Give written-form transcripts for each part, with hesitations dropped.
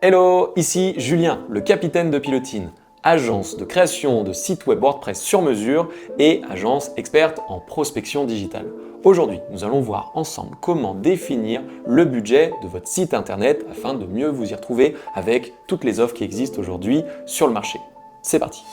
Hello, ici Julien, le capitaine de Pilotine, agence de création de sites web WordPress sur mesure et agence experte en prospection digitale. Aujourd'hui, nous allons voir ensemble comment définir le budget de votre site internet afin de mieux vous y retrouver avec toutes les offres qui existent aujourd'hui sur le marché. C'est parti!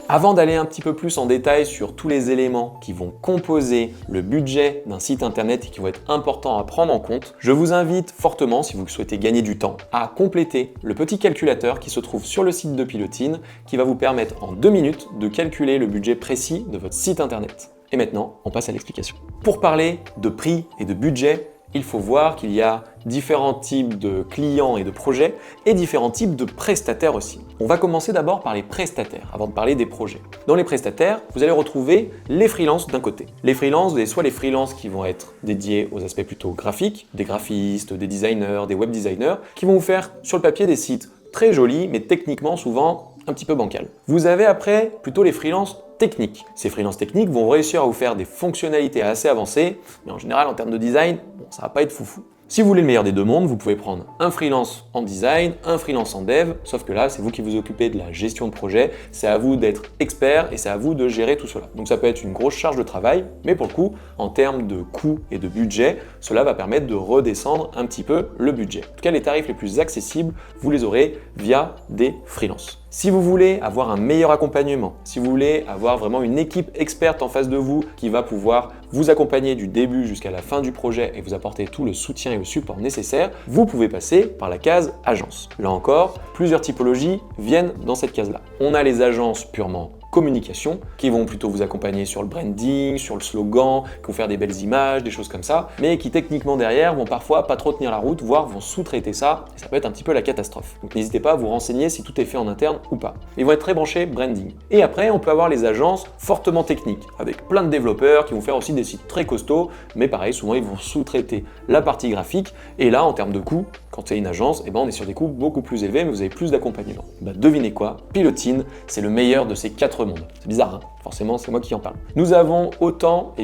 Avant d'aller un petit peu plus en détail sur tous les éléments qui vont composer le budget d'un site internet et qui vont être importants à prendre en compte, je vous invite fortement, si vous souhaitez gagner du temps, à compléter le petit calculateur qui se trouve sur le site de Pilotine qui va vous permettre en 2 minutes de calculer le budget précis de votre site internet. Et maintenant, on passe à l'explication. Pour parler de prix et de budget, il faut voir qu'il y a différents types de clients et de projets et différents types de prestataires aussi. On va commencer d'abord par les prestataires avant de parler des projets. Dans les prestataires, vous allez retrouver les freelances d'un côté. Les freelances, vous avez soit les freelances qui vont être dédiés aux aspects plutôt graphiques, des graphistes, des designers, des web designers, qui vont vous faire sur le papier des sites très jolis, mais techniquement souvent un petit peu bancal. Vous avez après plutôt les freelances techniques. Ces freelances techniques vont réussir à vous faire des fonctionnalités assez avancées, mais en général en termes de design, ça va pas être foufou. Si vous voulez le meilleur des deux mondes, vous pouvez prendre un freelance en design, un freelance en dev, sauf que là, c'est vous qui vous occupez de la gestion de projet, c'est à vous d'être expert et c'est à vous de gérer tout cela. Donc ça peut être une grosse charge de travail, mais pour le coup, en termes de coût et de budget, cela va permettre de redescendre un petit peu le budget. En tout cas, les tarifs les plus accessibles, vous les aurez via des freelances. Si vous voulez avoir un meilleur accompagnement, si vous voulez avoir vraiment une équipe experte en face de vous qui va pouvoir vous accompagner du début jusqu'à la fin du projet et vous apporter tout le soutien et le support nécessaire, vous pouvez passer par la case agence. Là encore, plusieurs typologies viennent dans cette case-là. On a les agences purement communication, qui vont plutôt vous accompagner sur le branding, sur le slogan, qui vont faire des belles images, des choses comme ça, mais qui techniquement derrière vont parfois pas trop tenir la route, voire vont sous-traiter ça, et ça peut être un petit peu la catastrophe. Donc n'hésitez pas à vous renseigner si tout est fait en interne ou pas. Ils vont être très branchés branding. Et après, on peut avoir les agences fortement techniques, avec plein de développeurs qui vont faire aussi des sites très costauds, mais pareil, souvent ils vont sous-traiter la partie graphique, et là, en termes de coûts, quand c'est une agence, on est sur des coûts beaucoup plus élevés, mais vous avez plus d'accompagnement. Devinez quoi, Pilotine, c'est le meilleur de ces 4 mondes. C'est bizarre, hein? Forcément, c'est moi qui en parle. Nous avons autant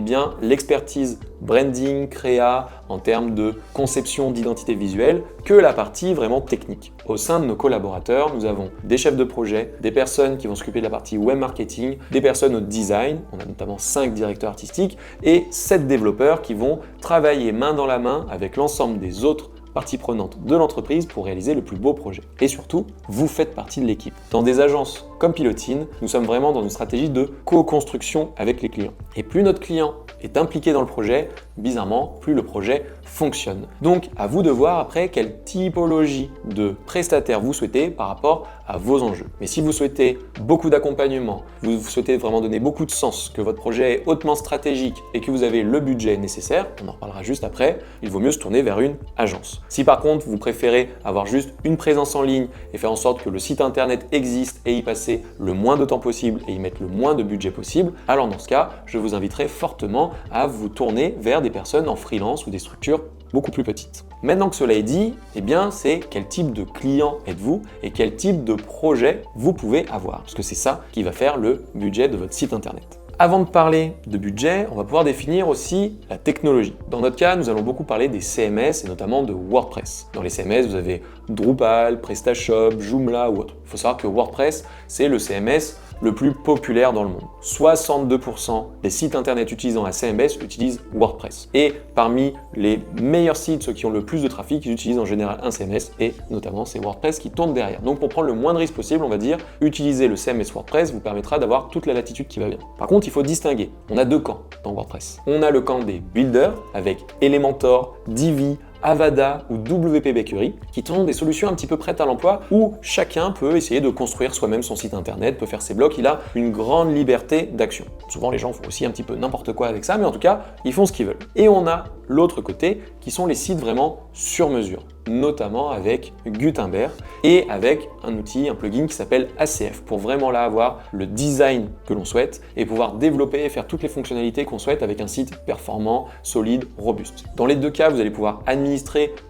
l'expertise branding, créa, en termes de conception d'identité visuelle, que la partie vraiment technique. Au sein de nos collaborateurs, nous avons des chefs de projet, des personnes qui vont s'occuper de la partie web marketing, des personnes au design, on a notamment 5 directeurs artistiques, et 7 développeurs qui vont travailler main dans la main avec l'ensemble des autres partie prenante de l'entreprise pour réaliser le plus beau projet. Et surtout, vous faites partie de l'équipe. Dans des agences comme Pilotine, nous sommes vraiment dans une stratégie de co-construction avec les clients. Et plus notre client est impliqué dans le projet, bizarrement, plus le projet fonctionne. Donc, à vous de voir après quelle typologie de prestataire vous souhaitez par rapport à vos enjeux. Mais si vous souhaitez beaucoup d'accompagnement, vous souhaitez vraiment donner beaucoup de sens, que votre projet est hautement stratégique et que vous avez le budget nécessaire, on en reparlera juste après, il vaut mieux se tourner vers une agence. Si par contre, vous préférez avoir juste une présence en ligne et faire en sorte que le site internet existe et y passer le moins de temps possible et y mettre le moins de budget possible, alors dans ce cas, je vous inviterai fortement à vous tourner vers des personnes en freelance ou des structures beaucoup plus petites. Maintenant que cela est dit, c'est quel type de client êtes-vous et quel type de projet vous pouvez avoir, parce que c'est ça qui va faire le budget de votre site internet. Avant de parler de budget, on va pouvoir définir aussi la technologie. Dans notre cas, nous allons beaucoup parler des CMS et notamment de WordPress. Dans les CMS, vous avez Drupal, PrestaShop, Joomla ou autre. Il faut savoir que WordPress, c'est le CMS le plus populaire dans le monde. 62% des sites internet utilisant un CMS utilisent WordPress. Et parmi les meilleurs sites, ceux qui ont le plus de trafic, ils utilisent en général un CMS et notamment c'est WordPress qui tourne derrière. Donc pour prendre le moins de risques possible, on va dire, utiliser le CMS WordPress vous permettra d'avoir toute la latitude qui va bien. Par contre, il faut distinguer. On a 2 camps dans WordPress. On a le camp des builders avec Elementor, Divi, Avada ou WP Bakery, qui sont des solutions un petit peu prêtes à l'emploi où chacun peut essayer de construire soi-même son site internet, peut faire ses blogs, il a une grande liberté d'action. Souvent les gens font aussi un petit peu n'importe quoi avec ça, mais en tout cas, ils font ce qu'ils veulent. Et on a l'autre côté qui sont les sites vraiment sur mesure, notamment avec Gutenberg et avec un outil, un plugin qui s'appelle ACF pour vraiment là avoir le design que l'on souhaite et pouvoir développer et faire toutes les fonctionnalités qu'on souhaite avec un site performant, solide, robuste. Dans les 2 cas, vous allez pouvoir administrer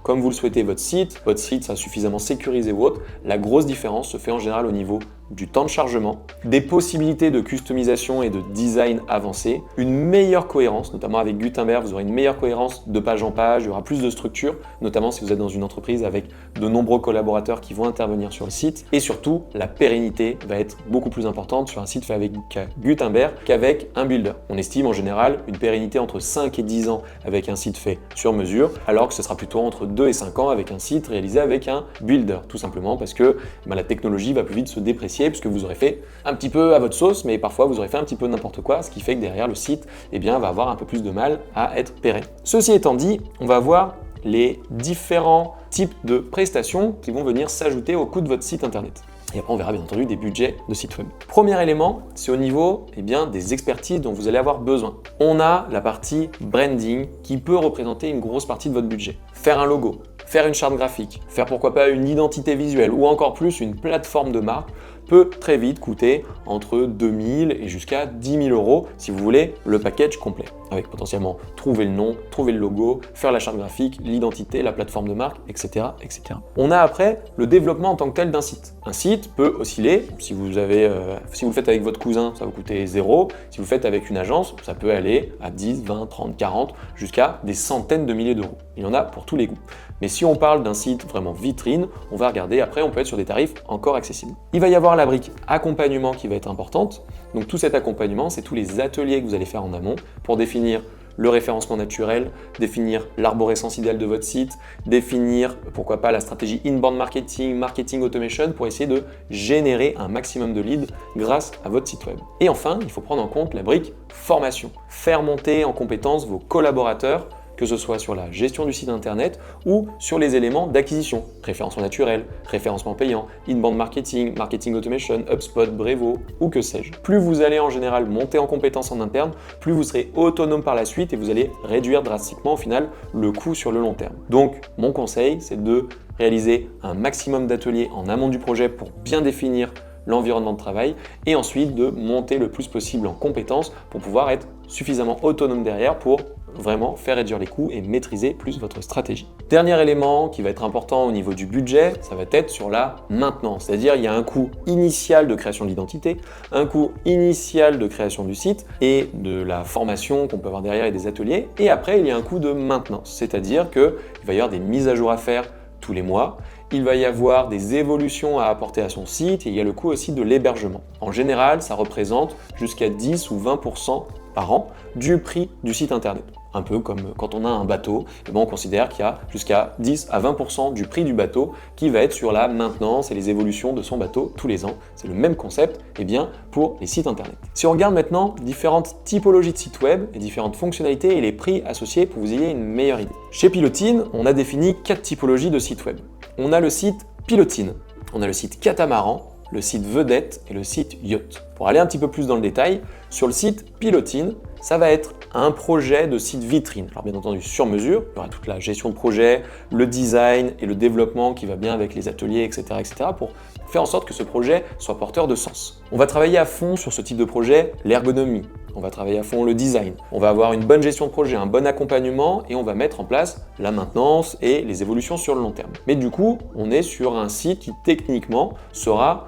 comme vous le souhaitez votre site sera suffisamment sécurisé ou autre. La grosse différence se fait en général au niveau du temps de chargement, des possibilités de customisation et de design avancé, une meilleure cohérence, notamment avec Gutenberg, vous aurez une meilleure cohérence de page en page, il y aura plus de structure, notamment si vous êtes dans une entreprise avec de nombreux collaborateurs qui vont intervenir sur le site, et surtout la pérennité va être beaucoup plus importante sur un site fait avec Gutenberg qu'avec un builder. On estime en général une pérennité entre 5 et 10 ans avec un site fait sur mesure, alors que ce sera plutôt entre 2 et 5 ans avec un site réalisé avec un builder, tout simplement parce que la technologie va plus vite se déprécier puisque vous aurez fait un petit peu à votre sauce, mais parfois vous aurez fait un petit peu n'importe quoi, ce qui fait que derrière le site va avoir un peu plus de mal à être pérenne. Ceci étant dit, on va voir les différents types de prestations qui vont venir s'ajouter au coût de votre site internet. Et après, on verra bien entendu des budgets de site web. Premier élément, c'est au niveau des expertises dont vous allez avoir besoin. On a la partie branding qui peut représenter une grosse partie de votre budget. Faire un logo, faire une charte graphique, faire pourquoi pas une identité visuelle ou encore plus une plateforme de marque peut très vite coûter entre 2000 et jusqu'à 10 000 euros si vous voulez le package complet. Avec potentiellement trouver le nom, trouver le logo, faire la charte graphique, l'identité, la plateforme de marque, etc., etc. On a après le développement en tant que tel d'un site. Un site peut osciller, si vous le faites avec votre cousin, ça va vous coûter 0. Si vous le faites avec une agence, ça peut aller à 10, 20, 30, 40, jusqu'à des centaines de milliers d'euros. Il y en a pour tous les goûts. Mais si on parle d'un site vraiment vitrine, on va regarder, après on peut être sur des tarifs encore accessibles. Il va y avoir la brique accompagnement qui va être importante. Donc tout cet accompagnement, c'est tous les ateliers que vous allez faire en amont pour définir le référencement naturel, définir l'arborescence idéale de votre site, définir pourquoi pas la stratégie inbound marketing, marketing automation pour essayer de générer un maximum de leads grâce à votre site web. Et enfin, il faut prendre en compte la brique formation, faire monter en compétence vos collaborateurs, que ce soit sur la gestion du site internet ou sur les éléments d'acquisition, référencement naturel, référencement payant, inbound marketing, marketing automation, HubSpot, Brevo ou que sais-je. Plus vous allez en général monter en compétences en interne, plus vous serez autonome par la suite et vous allez réduire drastiquement au final le coût sur le long terme. Donc mon conseil, c'est de réaliser un maximum d'ateliers en amont du projet pour bien définir l'environnement de travail et ensuite de monter le plus possible en compétences pour pouvoir être suffisamment autonome derrière pour vraiment faire réduire les coûts et maîtriser plus votre stratégie. Dernier élément qui va être important au niveau du budget, ça va être sur la maintenance, c'est-à-dire il y a un coût initial de création de l'identité, un coût initial de création du site et de la formation qu'on peut avoir derrière et des ateliers, et après il y a un coût de maintenance, c'est-à-dire qu'il va y avoir des mises à jour à faire tous les mois, il va y avoir des évolutions à apporter à son site et il y a le coût aussi de l'hébergement. En général, ça représente jusqu'à 10 ou 20% par an du prix du site internet. Un peu comme quand on a un bateau, on considère qu'il y a jusqu'à 10 à 20% du prix du bateau qui va être sur la maintenance et les évolutions de son bateau tous les ans. C'est le même concept pour les sites internet. Si on regarde maintenant différentes typologies de sites web, les différentes fonctionnalités et les prix associés pour que vous ayez une meilleure idée. Chez Pilotine, on a défini 4 typologies de sites web. On a le site Pilotine, on a le site Catamaran, le site Vedette et le site Yacht. Pour aller un petit peu plus dans le détail, sur le site Pilotine, ça va être un projet de site vitrine. Alors bien entendu sur mesure, il y aura toute la gestion de projet, le design et le développement qui va bien avec les ateliers, etc. pour faire en sorte que ce projet soit porteur de sens. On va travailler à fond sur ce type de projet, l'ergonomie. On va travailler à fond le design. On va avoir une bonne gestion de projet, un bon accompagnement et on va mettre en place la maintenance et les évolutions sur le long terme. Mais du coup, on est sur un site qui techniquement sera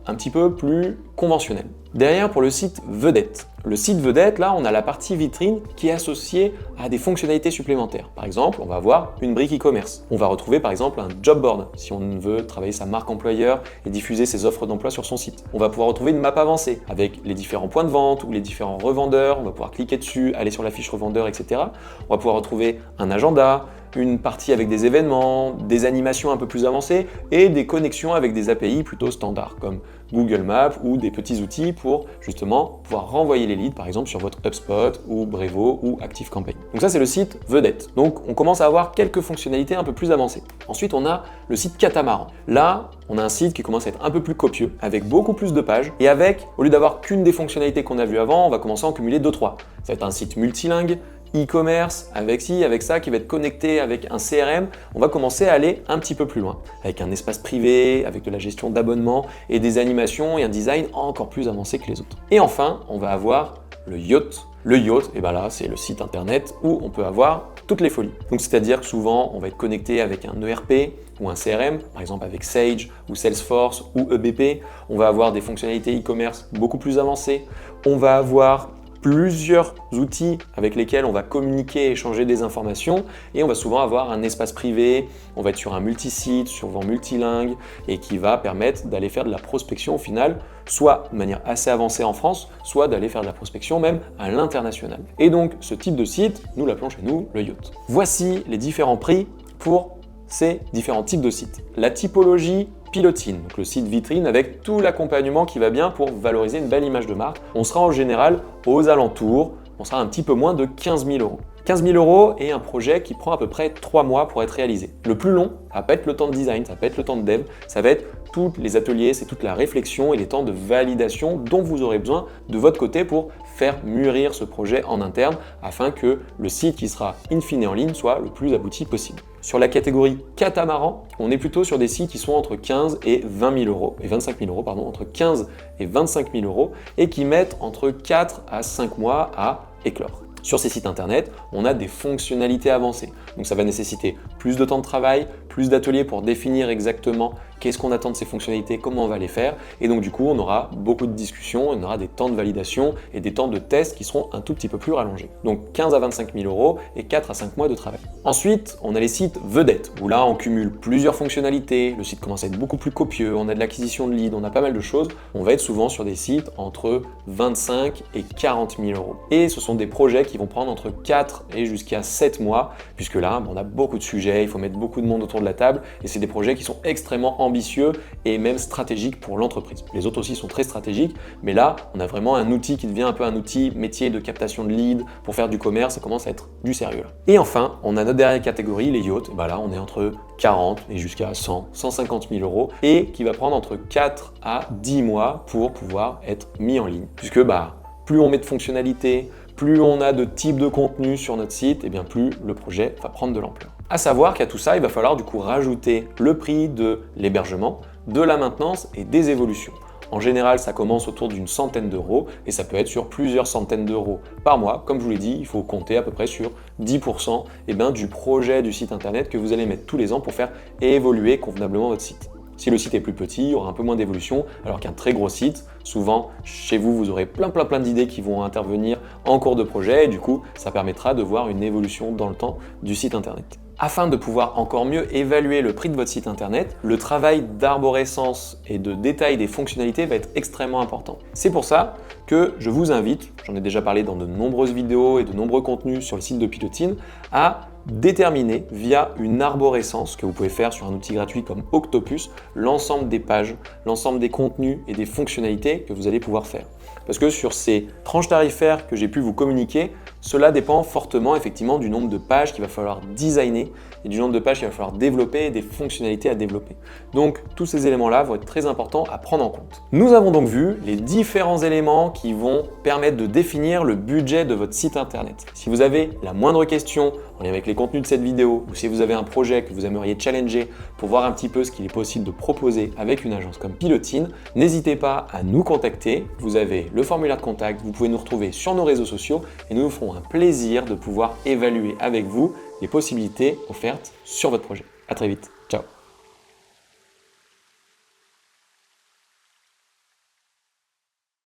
un petit peu plus conventionnel. Derrière, pour le site Vedette. Le site Vedette, là, on a la partie vitrine qui est associée à des fonctionnalités supplémentaires. Par exemple, on va avoir une brique e-commerce. On va retrouver par exemple un job board si on veut travailler sa marque employeur et diffuser ses offres d'emploi sur son site. On va pouvoir retrouver une map avancée avec les différents points de vente ou les différents revendeurs. On va pouvoir cliquer dessus, aller sur la fiche revendeur, etc. On va pouvoir retrouver un agenda, une partie avec des événements, des animations un peu plus avancées et des connexions avec des API plutôt standards comme Google Maps ou des petits outils pour justement pouvoir renvoyer les leads par exemple sur votre HubSpot ou Brevo ou ActiveCampaign. Donc ça c'est le site Vedette. Donc on commence à avoir quelques fonctionnalités un peu plus avancées. Ensuite on a le site Catamaran. Là on a un site qui commence à être un peu plus copieux avec beaucoup plus de pages et avec, au lieu d'avoir qu'une des fonctionnalités qu'on a vues avant, on va commencer à en cumuler 2-3. Ça va être un site multilingue, e-commerce, avec ci, avec ça, qui va être connecté avec un CRM, on va commencer à aller un petit peu plus loin, avec un espace privé, avec de la gestion d'abonnement et des animations et un design encore plus avancé que les autres. Et enfin, on va avoir le Yacht. Le yacht, et ben là, c'est le site internet où on peut avoir toutes les folies. Donc c'est-à-dire que souvent, on va être connecté avec un ERP ou un CRM, par exemple avec Sage ou Salesforce ou EBP. On va avoir des fonctionnalités e-commerce beaucoup plus avancées. On va avoir plusieurs outils avec lesquels on va communiquer et échanger des informations et on va souvent avoir un espace privé, on va être sur un multisite, souvent multilingue et qui va permettre d'aller faire de la prospection au final, soit de manière assez avancée en France, soit d'aller faire de la prospection même à l'international. Et donc ce type de site, nous l'appelons chez nous le yacht. Voici les différents prix pour ces différents types de sites. La typologie Pilotine, donc le site vitrine avec tout l'accompagnement qui va bien pour valoriser une belle image de marque. On sera en général aux alentours, on sera un petit peu moins de 15 000 euros. 15 000 euros est un projet qui prend à peu près 3 mois pour être réalisé. Le plus long, ça va pas être le temps de design, ça va pas être le temps de dev, ça va être tous les ateliers, c'est toute la réflexion et les temps de validation dont vous aurez besoin de votre côté pour faire mûrir ce projet en interne afin que le site qui sera in fine en ligne soit le plus abouti possible. Sur la catégorie catamaran, on est plutôt sur des sites qui sont entre 15 et 20 000 euros, et 25 000 euros, pardon, entre 15 et 25 000 euros, et qui mettent entre 4 à 5 mois à éclore. Sur ces sites internet, on a des fonctionnalités avancées. Donc ça va nécessiter plus de temps de travail, plus d'ateliers pour définir exactement qu'est-ce qu'on attend de ces fonctionnalités, comment on va les faire. Et donc du coup, on aura beaucoup de discussions, on aura des temps de validation et des temps de test qui seront un tout petit peu plus rallongés. Donc 15 à 25 000 euros et 4 à 5 mois de travail. Ensuite, on a les sites vedettes, où là, on cumule plusieurs fonctionnalités, le site commence à être beaucoup plus copieux, on a de l'acquisition de leads, on a pas mal de choses. On va être souvent sur des sites entre 25 et 40 000 euros. Et ce sont des projets qui vont prendre entre 4 et jusqu'à 7 mois, puisque là, on a beaucoup de sujets, il faut mettre beaucoup de monde autour de la table, et c'est des projets qui sont extrêmement ambitieux et même stratégiques pour l'entreprise. Les autres aussi sont très stratégiques, mais là, on a vraiment un outil qui devient un peu un outil métier de captation de leads pour faire du commerce, ça commence à être du sérieux là. Et enfin, on a notre dernière catégorie, les yachts, et là, on est entre 40 et jusqu'à 100, 150 000 euros, et qui va prendre entre 4 à 10 mois pour pouvoir être mis en ligne, puisque plus on met de fonctionnalités, plus on a de types de contenu sur notre site, et bien plus le projet va prendre de l'ampleur. À savoir qu'à tout ça, il va falloir du coup rajouter le prix de l'hébergement, de la maintenance et des évolutions. En général, ça commence autour d'une centaine d'euros et ça peut être sur plusieurs centaines d'euros par mois. Comme je vous l'ai dit, il faut compter à peu près sur 10% du projet du site internet que vous allez mettre tous les ans pour faire évoluer convenablement votre site. Si le site est plus petit, il y aura un peu moins d'évolution, alors qu'un très gros site, souvent chez vous, vous aurez plein d'idées qui vont intervenir en cours de projet et du coup, ça permettra de voir une évolution dans le temps du site internet. Afin de pouvoir encore mieux évaluer le prix de votre site internet, le travail d'arborescence et de détail des fonctionnalités va être extrêmement important. C'est pour ça que je vous invite, j'en ai déjà parlé dans de nombreuses vidéos et de nombreux contenus sur le site de Pilotine, à déterminer via une arborescence que vous pouvez faire sur un outil gratuit comme Octopus, l'ensemble des pages, l'ensemble des contenus et des fonctionnalités que vous allez pouvoir faire. Parce que sur ces tranches tarifaires que j'ai pu vous communiquer, cela dépend fortement effectivement du nombre de pages qu'il va falloir designer et du nombre de pages qu'il va falloir développer et des fonctionnalités à développer. Donc tous ces éléments-là vont être très importants à prendre en compte. Nous avons donc vu les différents éléments qui vont permettre de définir le budget de votre site internet. Si vous avez la moindre question en lien avec les contenus de cette vidéo ou si vous avez un projet que vous aimeriez challenger pour voir un petit peu ce qu'il est possible de proposer avec une agence comme Pilotine, n'hésitez pas à nous contacter. Vous avez le formulaire de contact, vous pouvez nous retrouver sur nos réseaux sociaux et nous nous ferons un plaisir de pouvoir évaluer avec vous les possibilités offertes sur votre projet. À très vite.